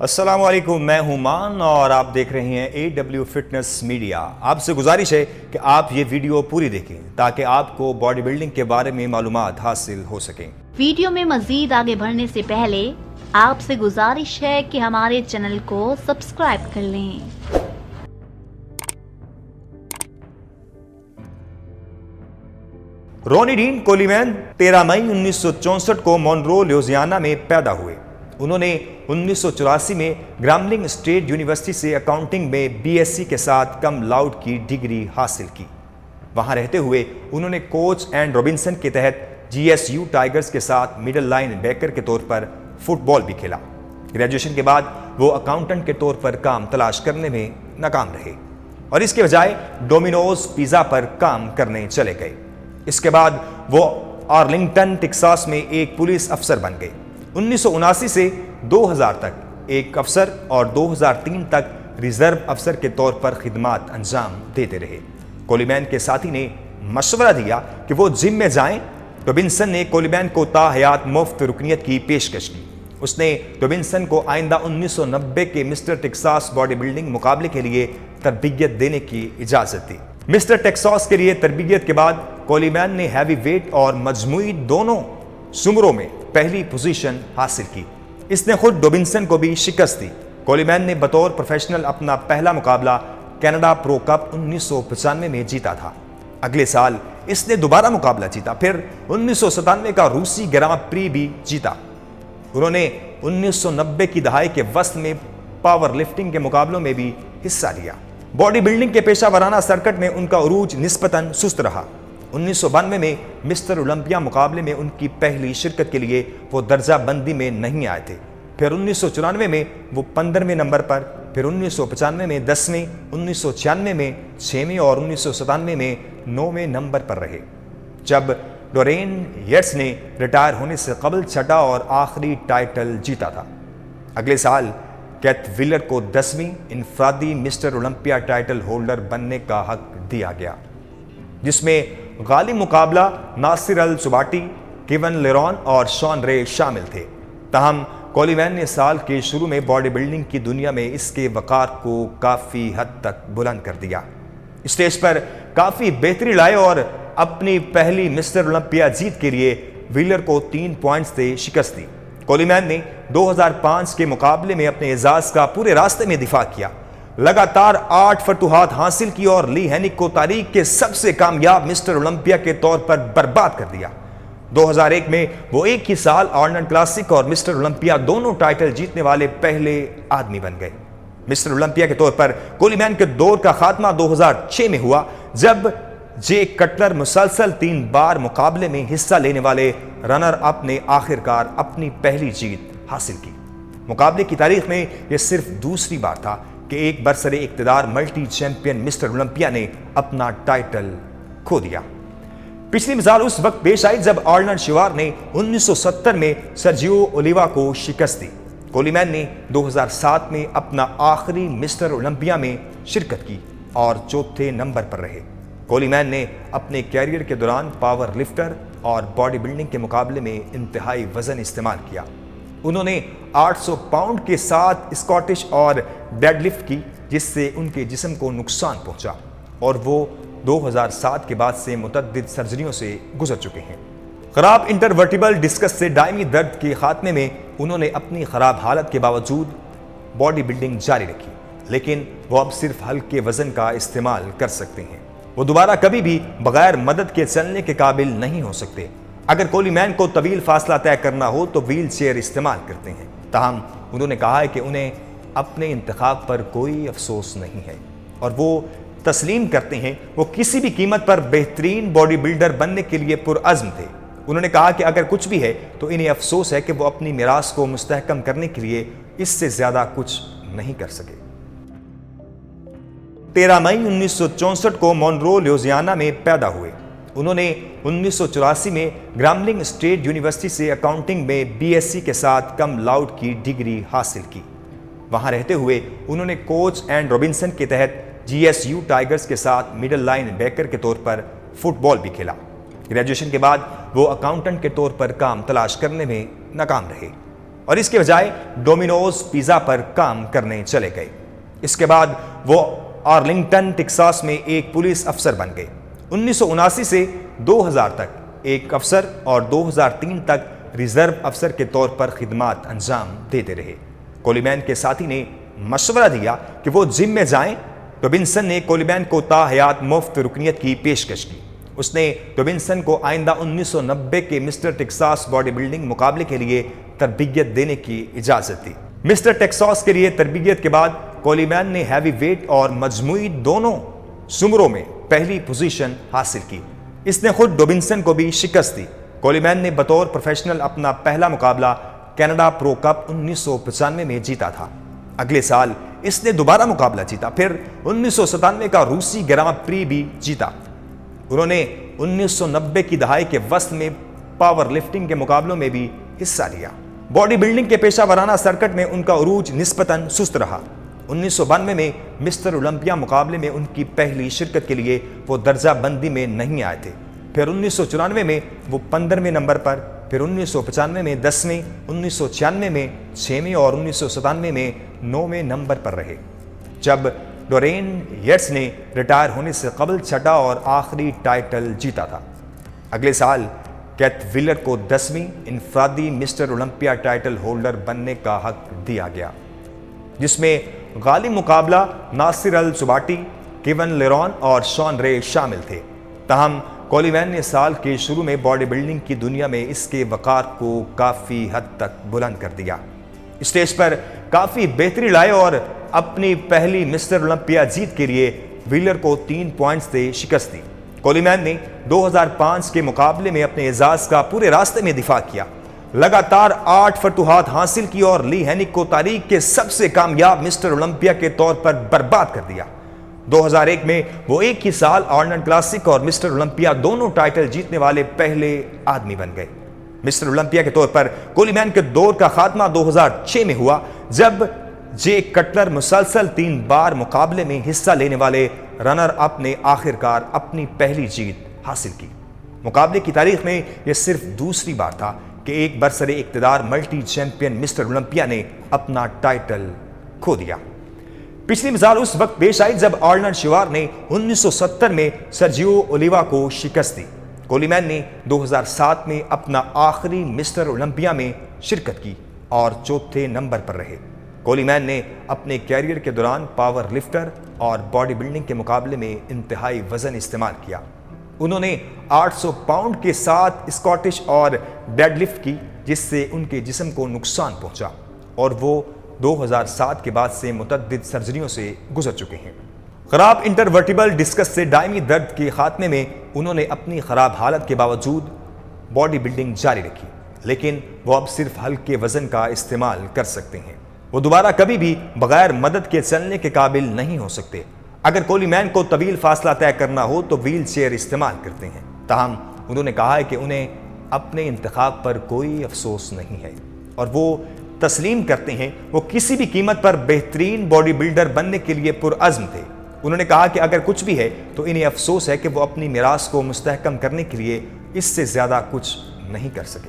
السلام علیکم، میں ہوں مان اور آپ دیکھ رہے ہیں AW فٹنس میڈیا۔ آپ سے گزارش ہے کہ آپ یہ ویڈیو پوری دیکھیں تاکہ آپ کو باڈی بلڈنگ کے بارے میں معلومات حاصل ہو سکیں۔ ویڈیو میں مزید آگے بڑھنے سے پہلے آپ سے گزارش ہے کہ ہمارے چینل کو سبسکرائب کر لیں۔ رونی ڈین کولیمین 13 مئی 1964 کو مونرو لیوزیانا میں پیدا ہوئے۔ انہوں نے 1984 میں گراملنگ اسٹیٹ یونیورسٹی سے اکاؤنٹنگ میں BSc کے ساتھ کم لاؤڈ کی ڈگری حاصل کی۔ وہاں رہتے ہوئے انہوں نے کوچ اینڈ روبنسن کے تحت GSU ٹائگرز کے ساتھ مڈل لائن بیکر کے طور پر فٹ بال بھی کھیلا۔ گریجویشن کے بعد وہ اکاؤنٹنٹ کے طور پر کام تلاش کرنے میں ناکام رہے اور اس کے بجائے ڈومینوز پیزا پر کام کرنے چلے گئے۔ اس کے بعد وہ آرلنگٹن ٹیکساس میں ایک پولیس افسر بن گئے۔ 1979 سے 2000 تک ایک افسر اور 2003 تک ریزرو افسر کے طور پر خدمات انجام دیتے رہے۔ کولیمین کے ساتھی نے مشورہ دیا کہ وہ جم میں جائیں۔ روبنسن نے کولیمین کو تا حیات مفت رکنیت کی پیشکش کی۔ اس نے روبنسن کو آئندہ 1990 کے مسٹر ٹیکساس باڈی بلڈنگ مقابلے کے لیے تربیت دینے کی اجازت دی۔ مسٹر ٹیکساس کے لیے تربیت کے بعد کولیمین نے ہیوی ویٹ اور مجموعی دونوں زمروں میں پہلی پوزیشن حاصل کی۔ اس نے خود روبنسن کو بھی شکست دی۔ کولیمین نے بطور پروفیشنل اپنا پہلا مقابلہ کینیڈا پرو کپ 1995 میں جیتا تھا۔ اگلے سال اس نے دوبارہ مقابلہ جیتا، پھر 1997 کا روسی گراں پری بھی جیتا۔ انہوں نے 1990 کی دہائی کے وسط میں پاور لفٹنگ کے مقابلوں میں بھی حصہ لیا۔ باڈی بلڈنگ کے پیشہ ورانہ سرکٹ میں ان کا عروج نسبتاً سست رہا۔ 1992 میں مسٹر اولمپیا مقابلے میں ان کی پہلی شرکت کے لیے وہ درجہ بندی میں نہیں آئے تھے۔ پھر 1994 میں وہ 15ویں نمبر پر، پھر 1995 میں 10ویں، 1996 میں 6ویں اور 1997 میں 9ویں نمبر پر رہے، جب ڈورین یٹس نے ریٹائر ہونے سے قبل چھٹا اور آخری ٹائٹل جیتا تھا۔ اگلے سال کیتھ ویلر کو 10ویں انفرادی مسٹر اولمپیا ٹائٹل ہولڈر بننے کا حق دیا گیا، جس میں غالب مقابلہ ناصر السباٹی، کیون لیرون اور شان رے شامل تھے۔ تاہم کولیمین نے سال کے شروع میں باڈی بلڈنگ کی دنیا میں اس کے وقار کو کافی حد تک بلند کر دیا۔ اسٹیج پر کافی بہتری لائے اور اپنی پہلی مسٹر اولمپیا جیت کے لیے ویلر کو 3 پوائنٹس سے شکست دی۔ کولیمین نے 2005 کے مقابلے میں اپنے اعزاز کا پورے راستے میں دفاع کیا، لگاتار 8 فتوحات حاصل کی اور لی ہینک کو تاریخ کے سب سے کامیاب مسٹر اولمپیا کے طور پر برباد کر دیا۔ 2001 میں وہ ایک ہی سال آرنلڈ کلاسک اور مسٹر اولمپیا دونوں ٹائٹل جیتنے والے پہلے آدمی بن گئے۔ مسٹر اولمپیا کے طور پر کولیمین کے دور کا خاتمہ 2006 میں ہوا، جب جے کٹلر مسلسل 3 بار مقابلے میں حصہ لینے والے رنر اپ نے آخرکار اپنی پہلی جیت حاصل کی۔ مقابلے کی تاریخ میں یہ صرف دوسری بار تھا کہ ایک برسر اقتدار ملٹی چیمپئن مسٹر اولمپیا نے اپنا ٹائٹل کھو دیا۔ پچھلی مثال اس وقت پیش آئی جب آرنلڈ شوار نے 1970 میں سرجیو اولیوا کو شکست دی۔ کولیمین نے 2007 میں اپنا آخری مسٹر اولمپیا میں شرکت کی اور 4تھے نمبر پر رہے۔ کولیمین نے اپنے کیریئر کے دوران پاور لفٹر اور باڈی بلڈنگ کے مقابلے میں انتہائی وزن استعمال کیا۔ انہوں نے 800 پاؤنڈ کے ساتھ اسکاٹش اور ڈیڈ لفٹ کی، جس سے ان کے جسم کو نقصان پہنچا اور وہ 2007 کے بعد سے متعدد سرجریوں سے گزر چکے ہیں۔ خراب انٹرورٹیبل ڈسکس سے دائمی درد کے خاتمے میں انہوں نے اپنی خراب حالت کے باوجود باڈی بلڈنگ جاری رکھی، لیکن وہ اب صرف ہلکے وزن کا استعمال کر سکتے ہیں۔ وہ دوبارہ کبھی بھی بغیر مدد کے چلنے کے قابل نہیں ہو سکتے۔ اگر کولیمین کو طویل فاصلہ طے کرنا ہو تو ویل چیئر استعمال کرتے ہیں۔ تاہم انہوں نے کہا ہے کہ انہیں اپنے انتخاب پر کوئی افسوس نہیں ہے اور وہ تسلیم کرتے ہیں وہ کسی بھی قیمت پر بہترین باڈی بلڈر بننے کے لیے پرعزم تھے۔ انہوں نے کہا کہ اگر کچھ بھی ہے تو انہیں افسوس ہے کہ وہ اپنی میراث کو مستحکم کرنے کے لیے اس سے زیادہ کچھ نہیں کر سکے۔ 13 مئی 1964 کو مونرو لیوزیانا میں پیدا ہوئے۔ انہوں نے 1984 میں گراملنگ اسٹیٹ یونیورسٹی سے اکاؤنٹنگ میں BSc کے ساتھ کم لاؤڈ کی ڈگری حاصل کی۔ وہاں رہتے ہوئے انہوں نے کوچ اینڈ روبنسن کے تحت GSU ٹائگرز کے ساتھ مڈل لائن بیکر کے طور پر فٹ بال بھی کھیلا۔ گریجویشن کے بعد وہ اکاؤنٹنٹ کے طور پر کام تلاش کرنے میں ناکام رہے۔ اور اس کے بجائے ڈومینوز پیزا پر کام کرنے چلے گئے۔ اس کے بعد وہ آرلنگٹن ٹیکساس میں ایک پولیس افسر بن گئے۔ 1979 سے 2000 تک ایک افسر اور 2003 تک ریزرو افسر کے طور پر خدمات انجام دیتے رہے۔ کولیمین کے ساتھی نے مشورہ دیا کہ وہ جم میں جائیں۔ روبنسن نے کولیمین کو تا حیات مفت رکنیت کی پیشکش کی۔ اس نے روبنسن کو آئندہ 1990 کے مسٹر ٹیکساس باڈی بلڈنگ مقابلے کے لیے تربیت دینے کی اجازت دی۔ مسٹر ٹیکساس کے لیے تربیت کے بعد کولیمین نے ہیوی ویٹ اور مجموعی دونوں زمروں میں پہلی پوزیشن حاصل کی۔ اس نے خود روبنسن کو بھی شکست دی۔ کولیمین نے بطور پروفیشنل اپنا پہلا مقابلہ کینیڈا پرو کپ 1995 میں جیتا تھا۔ اگلے سال اس نے دوبارہ مقابلہ جیتا، پھر 1997 کا روسی گراں پری بھی جیتا۔ انہوں نے 1990 کی دہائی کے وسط میں پاور لفٹنگ کے مقابلوں میں بھی حصہ لیا۔ باڈی بلڈنگ کے پیشہ ورانہ سرکٹ میں ان کا عروج نسبتاً سست رہا۔ 1992 میں مسٹر اولمپیا مقابلے میں ان کی پہلی شرکت کے لیے وہ درجہ بندی میں نہیں آئے تھے۔ پھر 1994 میں وہ 15ویں نمبر پر، پھر 1995 میں 10ویں، 1996 میں 6ویں اور 1997 میں 9ویں نمبر پر رہے، جب ڈورین یٹس نے ریٹائر ہونے سے قبل چھٹا اور آخری ٹائٹل جیتا تھا۔ اگلے سال کیتھ ویلر کو 10ویں انفرادی مسٹر اولمپیا ٹائٹل ہولڈر بننے کا حق دیا گیا، جس میں غالب مقابلہ ناصر السباٹی، کیون لیرون اور شان رے شامل تھے۔ تاہم کولیمین نے سال کے شروع میں باڈی بلڈنگ کی دنیا میں اس کے وقار کو کافی حد تک بلند کر دیا، اسٹیج پر کافی بہتری لائے اور اپنی پہلی مسٹر اولمپیا جیت کے لیے ویلر کو 3 پوائنٹس سے شکست دی۔ کولیمین نے 2005 کے مقابلے میں اپنے اعزاز کا پورے راستے میں دفاع کیا، لگاتار 8 فتوحات حاصل کی اور لی ہینک کو تاریخ کے سب سے کامیاب مسٹر اولمپیا کے طور پر برباد کر دیا۔ 2001 میں وہ ایک ہی سال آرنلڈ کلاسک اور مسٹر اولمپیا دونوں ٹائٹل جیتنے والے پہلے آدمی بن گئے۔ مسٹر اولمپیا کے طور پر کولیمین کے دور کا خاتمہ 2006 میں ہوا، جب جے کٹلر مسلسل 3 بار مقابلے میں حصہ لینے والے رنر اپ نے آخرکار اپنی پہلی جیت حاصل کی۔ مقابلے کی تاریخ میں یہ صرف دوسری بار تھا کہ ایک برسر اقتدار ملٹی چیمپئن مسٹر اولمپیا نے اپنا ٹائٹل کھو دیا۔ پچھلی مثال اس وقت پیش آئی جب آرنلڈ شوار نے 1970 میں سرجیو اولیوا کو شکست دی۔ کولیمین نے 2007 میں اپنا آخری مسٹر اولمپیا میں شرکت کی اور 4تھے نمبر پر رہے۔ کولیمین نے اپنے کیریئر کے دوران پاور لفٹر اور باڈی بلڈنگ کے مقابلے میں انتہائی وزن استعمال کیا۔ انہوں نے 800 پاؤنڈ کے ساتھ اسکاٹش اور ڈیڈ لفٹ کی، جس سے ان کے جسم کو نقصان پہنچا، اور وہ 2007 کے بعد سے متعدد سرجریوں سے گزر چکے ہیں۔ خراب انٹرورٹیبل ڈسکس سے دائمی درد کے خاتمے میں انہوں نے اپنی خراب حالت کے باوجود باڈی بلڈنگ جاری رکھی، لیکن وہ اب صرف ہلکے وزن کا استعمال کر سکتے ہیں۔ وہ دوبارہ کبھی بھی بغیر مدد کے چلنے کے قابل نہیں ہو سکتے۔ اگر کولیمین کو طویل فاصلہ طے کرنا ہو تو ویل چیئر استعمال کرتے ہیں۔ تاہم انہوں نے کہا ہے کہ انہیں اپنے انتخاب پر کوئی افسوس نہیں ہے، اور وہ تسلیم کرتے ہیں وہ کسی بھی قیمت پر بہترین باڈی بلڈر بننے کے لیے پرعزم تھے۔ انہوں نے کہا کہ اگر کچھ بھی ہے تو انہیں افسوس ہے کہ وہ اپنی میراث کو مستحکم کرنے کے لیے اس سے زیادہ کچھ نہیں کر سکے۔